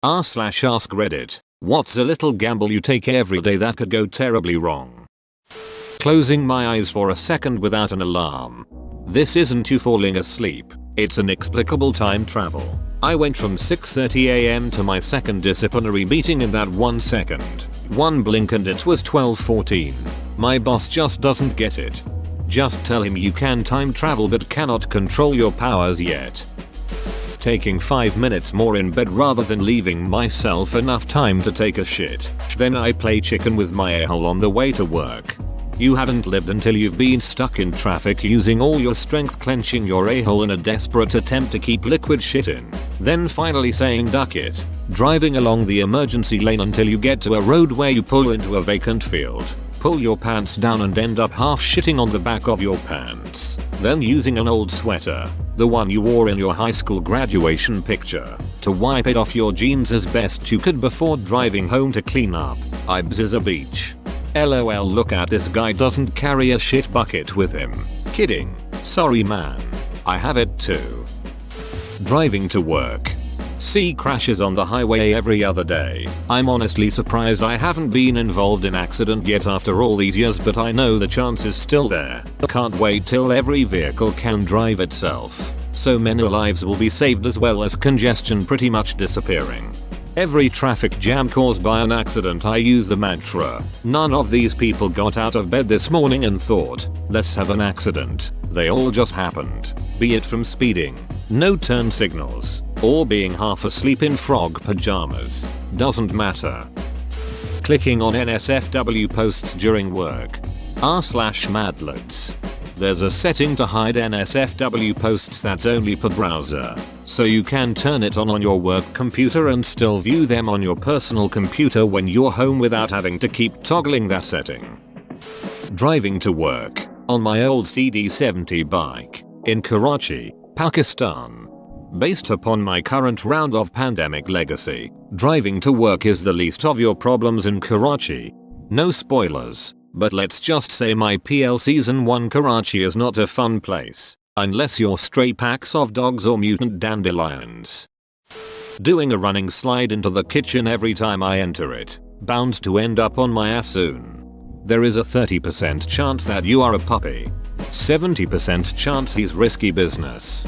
r/ask Reddit. What's a little gamble you take every day that could go terribly wrong? Closing my eyes for a second without an alarm. This isn't you falling asleep. It's inexplicable time travel. I went from 6:30 AM to my second disciplinary meeting in that 1 second. One blink and it was 12:14. My boss just doesn't get it. Just tell him you can time travel but cannot control your powers yet. Taking 5 minutes more in bed rather than leaving myself enough time to take a shit. Then I play chicken with my a-hole on the way to work. You haven't lived until you've been stuck in traffic using all your strength clenching your a-hole in a desperate attempt to keep liquid shit in. Then finally saying duck it. Driving along the emergency lane until you get to a road where you pull into a vacant field. Pull your pants down and end up half shitting on the back of your pants. Then using an old sweater, the one you wore in your high school graduation picture, to wipe it off your jeans as best you could before driving home to clean up. Ibs is a beach. LOL, look at this guy doesn't carry a shit bucket with him. Kidding. Sorry man. I have it too. Driving to work. See crashes on the highway every other day. I'm honestly surprised I haven't been involved in accident yet after all these years, but I know the chance is still there. Can't wait till every vehicle can drive itself. So many lives will be saved as well as congestion pretty much disappearing. Every traffic jam caused by an accident, I use the mantra, none of these people got out of bed this morning and thought, let's have an accident. They all just happened. Be it from speeding, no turn signals, or being half asleep in frog pajamas. Doesn't matter. Clicking on NSFW posts during work. r/madlads. There's a setting to hide NSFW posts that's only per browser, so you can turn it on your work computer and still view them on your personal computer when you're home without having to keep toggling that setting. Driving to work on my old CD70 bike in Karachi, Pakistan. Based upon my current round of pandemic legacy, driving to work is the least of your problems in Karachi. No spoilers. But let's just say my PL Season 1 Karachi is not a fun place, unless you're stray packs of dogs or mutant dandelions. Doing a running slide into the kitchen every time I enter it, bound to end up on my ass soon. There is a 30% chance that you are a puppy. 70% chance he's risky business.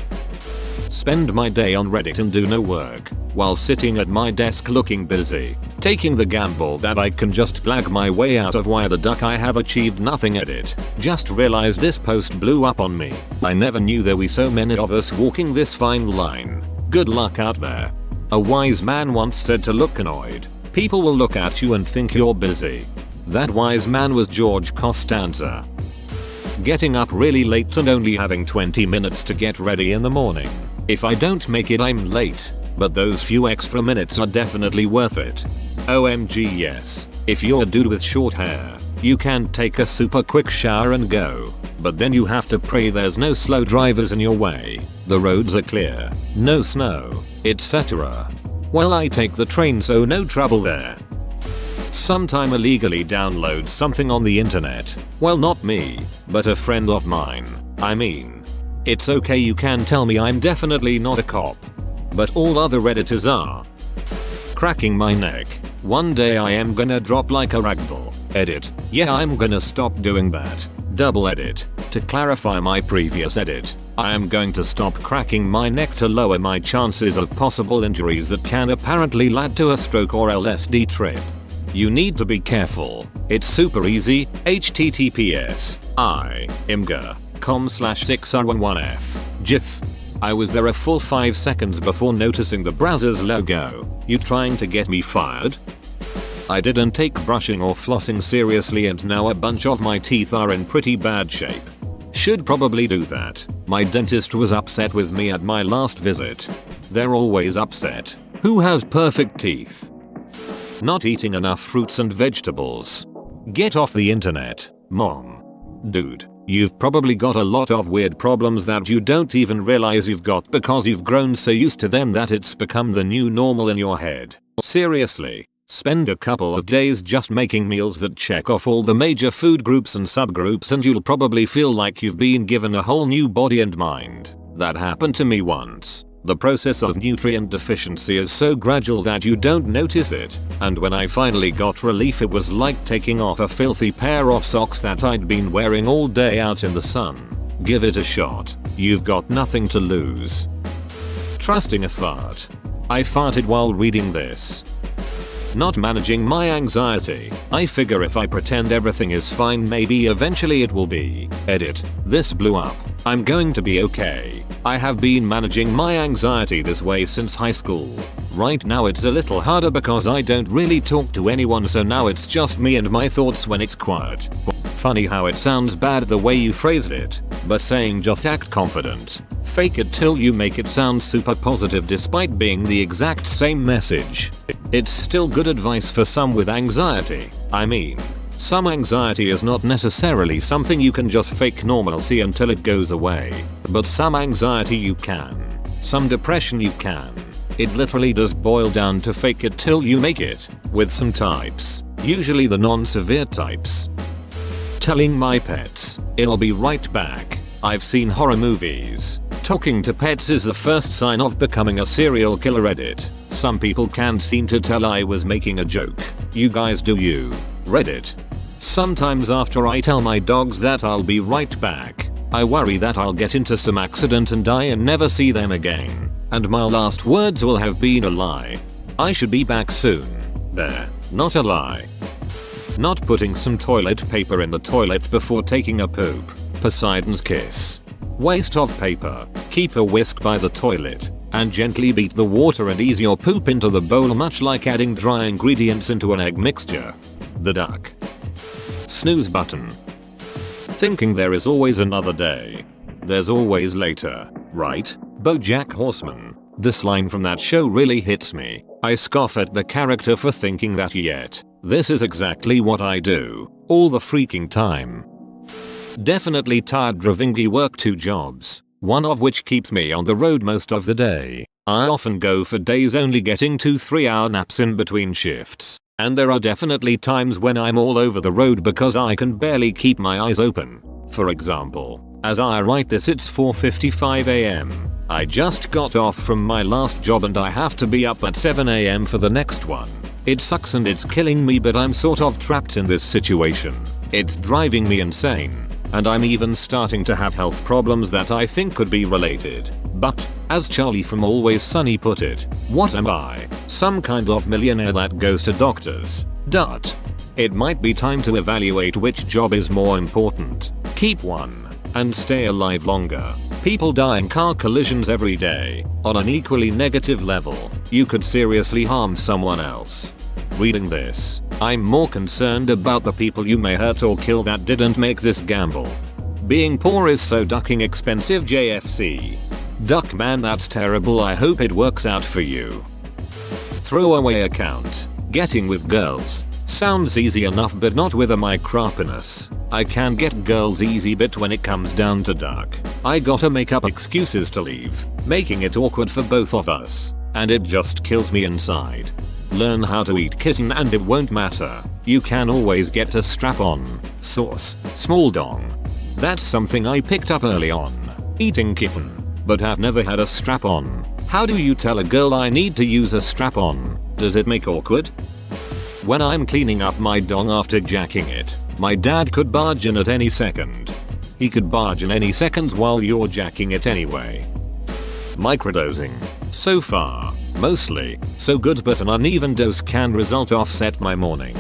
Spend my day on Reddit and do no work, while sitting at my desk looking busy, taking the gamble that I can just blag my way out of why the duck I have achieved nothing at it. Just realized this post blew up on me. I never knew there were so many of us walking this fine line. Good luck out there. A wise man once said to look annoyed. People will look at you and think you're busy. That wise man was George Costanza. Getting up really late and only having 20 minutes to get ready in the morning. If I don't make it, I'm late, but those few extra minutes are definitely worth it. OMG yes. If you're a dude with short hair, you can take a super quick shower and go. But then you have to pray there's no slow drivers in your way, the roads are clear, no snow, etc. Well, I take the train, so no trouble there. Sometime illegally download something on the internet. Well, not me, but a friend of mine. I mean, it's okay, you can tell me I'm definitely not a cop. But all other redditors are. Cracking my neck. One day I am gonna drop like a ragdoll. Edit. Yeah, I'm gonna stop doing that. Double edit. To clarify my previous edit, I am going to stop cracking my neck to lower my chances of possible injuries that can apparently lead to a stroke or LSD trip. You need to be careful. It's super easy. https imgur.com/6r11f. GIF. I was there a full 5 seconds before noticing the browser's logo. You trying to get me fired? I didn't take brushing or flossing seriously and now a bunch of my teeth are in pretty bad shape. Should probably do that. My dentist was upset with me at my last visit. They're always upset. Who has perfect teeth? Not eating enough fruits and vegetables. Get off the internet, mom. Dude, you've probably got a lot of weird problems that you don't even realize you've got because you've grown so used to them that it's become the new normal in your head. Seriously, spend a couple of days just making meals that check off all the major food groups and subgroups and you'll probably feel like you've been given a whole new body and mind. That happened to me once. The process of nutrient deficiency is so gradual that you don't notice it, and when I finally got relief it was like taking off a filthy pair of socks that I'd been wearing all day out in the sun. Give it a shot. You've got nothing to lose. Trusting a fart. I farted while reading this. Not managing my anxiety. I figure if I pretend everything is fine maybe eventually it will be. Edit. This blew up. I'm going to be okay. I have been managing my anxiety this way since high school. Right now it's a little harder because I don't really talk to anyone, so now it's just me and my thoughts when it's quiet. Funny how it sounds bad the way you phrased it, but saying just act confident. Fake it till you make it sound super positive despite being the exact same message. It's still good advice for some with anxiety. I mean, some anxiety is not necessarily something you can just fake normalcy until it goes away, but some anxiety you can. Some depression you can. It literally does boil down to fake it till you make it, with some types, usually the non-severe types. Telling my pets, "I'll be right back." I've seen horror movies. Talking to pets is the first sign of becoming a serial killer. Reddit. Some people can't seem to tell I was making a joke. You guys do you. Reddit. Sometimes after I tell my dogs that I'll be right back, I worry that I'll get into some accident and die and never see them again, and my last words will have been a lie. I should be back soon. There. Not a lie. Not putting some toilet paper in the toilet before taking a poop. Poseidon's kiss. Waste of paper. Keep a whisk by the toilet and gently beat the water and ease your poop into the bowl, much like adding dry ingredients into an egg mixture. The duck. Snooze button. Thinking there is always another day. There's always later, right? BoJack Horseman. This line from that show really hits me. I scoff at the character for thinking that, yet this is exactly what I do all the freaking time. Definitely tired driving. I work 2 jobs, one of which keeps me on the road most of the day. I often go for days only getting 2-3 hour naps in between shifts, and there are definitely times when I'm all over the road because I can barely keep my eyes open. For example, as I write this it's 4:55 am. I just got off from my last job and I have to be up at 7 am for the next one. It sucks and it's killing me, but I'm sort of trapped in this situation. It's driving me insane, and I'm even starting to have health problems that I think could be related. But, as Charlie from Always Sunny put it, what am I? Some kind of millionaire that goes to doctors? It might be time to evaluate which job is more important. Keep one and stay alive longer. People die in car collisions every day. On an equally negative level, you could seriously harm someone else. Reading this, I'm more concerned about the people you may hurt or kill that didn't make this gamble. Being poor is so ducking expensive. JFC. Duck man, that's terrible. I hope it works out for you. Throwaway account. Getting with girls. Sounds easy enough, but not with a my crappiness. I can get girls easy, but when it comes down to duck, I gotta make up excuses to leave, making it awkward for both of us, and it just kills me inside. Learn how to eat kitten and it won't matter. You can always get a strap-on. Source, small dong. That's something I picked up early on. Eating kitten, but have never had a strap-on. How do you tell a girl I need to use a strap-on? Does it make awkward? When I'm cleaning up my dong after jacking it, my dad could barge in at any second. He could barge in any second while you're jacking it anyway. Microdosing. So far, mostly, so good, but an uneven dose can offset my morning.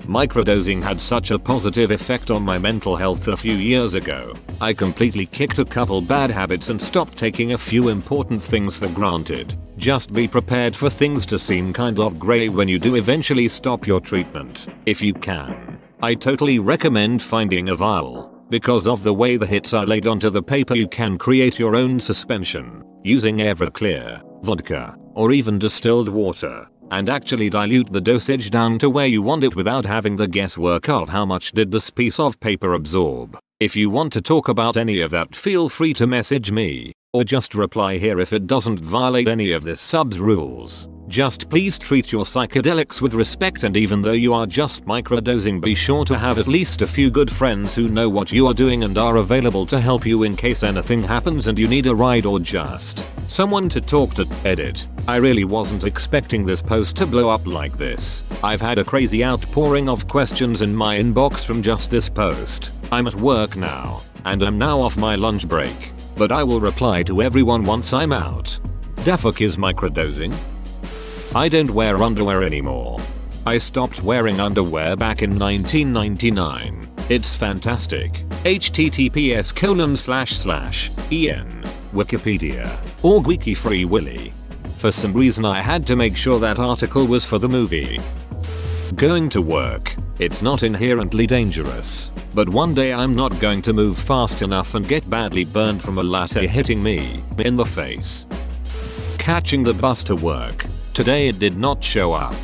Microdosing had such a positive effect on my mental health a few years ago. I completely kicked a couple bad habits and stopped taking a few important things for granted. Just be prepared for things to seem kind of grey when you do eventually stop your treatment, if you can. I totally recommend finding a vial. Because of the way the hits are laid onto the paper, you can create your own suspension, using Everclear, vodka, or even distilled water, and actually dilute the dosage down to where you want it without having the guesswork of how much did this piece of paper absorb. If you want to talk about any of that, feel free to message me, or just reply here if it doesn't violate any of this sub's rules. Just please treat your psychedelics with respect, and even though you are just microdosing, be sure to have at least a few good friends who know what you are doing and are available to help you in case anything happens and you need a ride or just someone to talk to. Edit. I really wasn't expecting this post to blow up like this. I've had a crazy outpouring of questions in my inbox from just this post. I'm at work now, and I'm now off my lunch break, but I will reply to everyone once I'm out. Da fuck is microdosing? I don't wear underwear anymore. I stopped wearing underwear back in 1999. It's fantastic. https://en Wikipedia org wiki free willy. For some reason I had to make sure that article was for the movie. Going to work. It's not inherently dangerous, but one day I'm not going to move fast enough and get badly burned from a latte hitting me in the face. Catching the bus to work. Today it did not show up.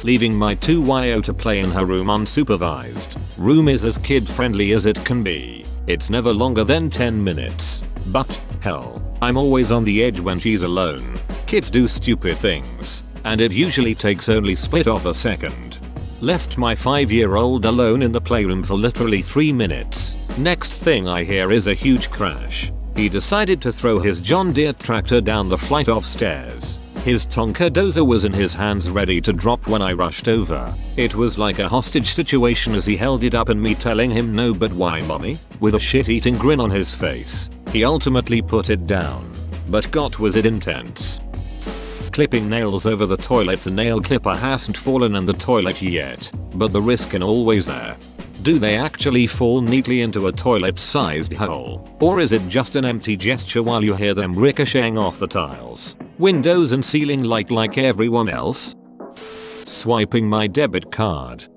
Leaving my 2yo to play in her room unsupervised. Room is as kid friendly as it can be. It's never longer than 10 minutes. But, hell, I'm always on the edge when she's alone. Kids do stupid things, and it usually takes only split of a second. Left my 5-year-old alone in the playroom for literally 3 minutes. Next thing I hear is a huge crash. He decided to throw his John Deere tractor down the flight of stairs. His Tonka dozer was in his hands ready to drop when I rushed over. It was like a hostage situation as he held it up and me telling him no, but why mommy? With a shit-eating grin on his face. He ultimately put it down. But God was it intense. Clipping nails over the toilet. The nail clipper hasn't fallen in the toilet yet, but the risk is always there. Do they actually fall neatly into a toilet-sized hole? Or is it just an empty gesture while you hear them ricocheting off the tiles, windows and ceiling like everyone else? Swiping my debit card.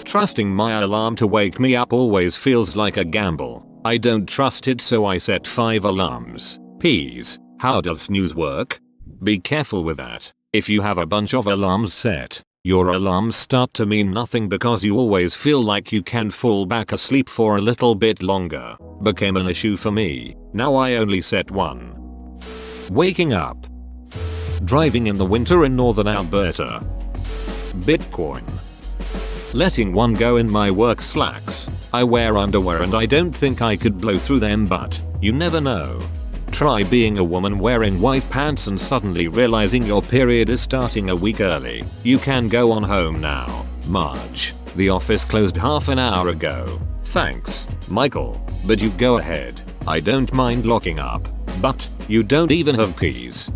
Trusting my alarm to wake me up always feels like a gamble. I don't trust it, so I set 5 alarms. Please, how does snooze work? Be careful with that. If you have a bunch of alarms set, your alarms start to mean nothing because you always feel like you can fall back asleep for a little bit longer. Became an issue for me. Now I only set 1. Waking up. Driving in the winter in northern Alberta. Bitcoin. Letting one go in my work slacks. I wear underwear and I don't think I could blow through them, but you never know. Try being a woman wearing white pants and suddenly realizing your period is starting a week early. You can go on home now. Marge. The office closed half an hour ago. Thanks, Michael, but you go ahead. I don't mind locking up. But you don't even have keys.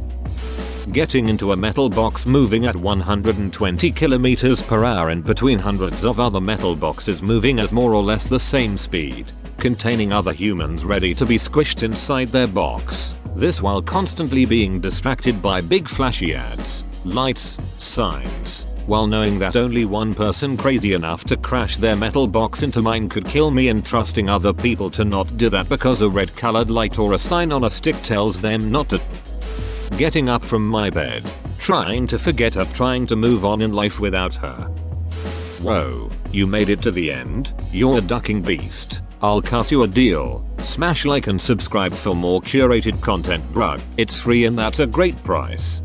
Getting into a metal box moving at 120 km per hour in between hundreds of other metal boxes moving at more or less the same speed, containing other humans ready to be squished inside their box. This while constantly being distracted by big flashy ads, lights, signs, while knowing that only one person crazy enough to crash their metal box into mine could kill me, and trusting other people to not do that because a red colored light or a sign on a stick tells them not to. Getting up from my bed, trying to forget her, trying to move on in life without her. Whoa, you made it to the end? You're a ducking beast. I'll cut you a deal. Smash like and subscribe for more curated content, bruh. It's free and that's a great price.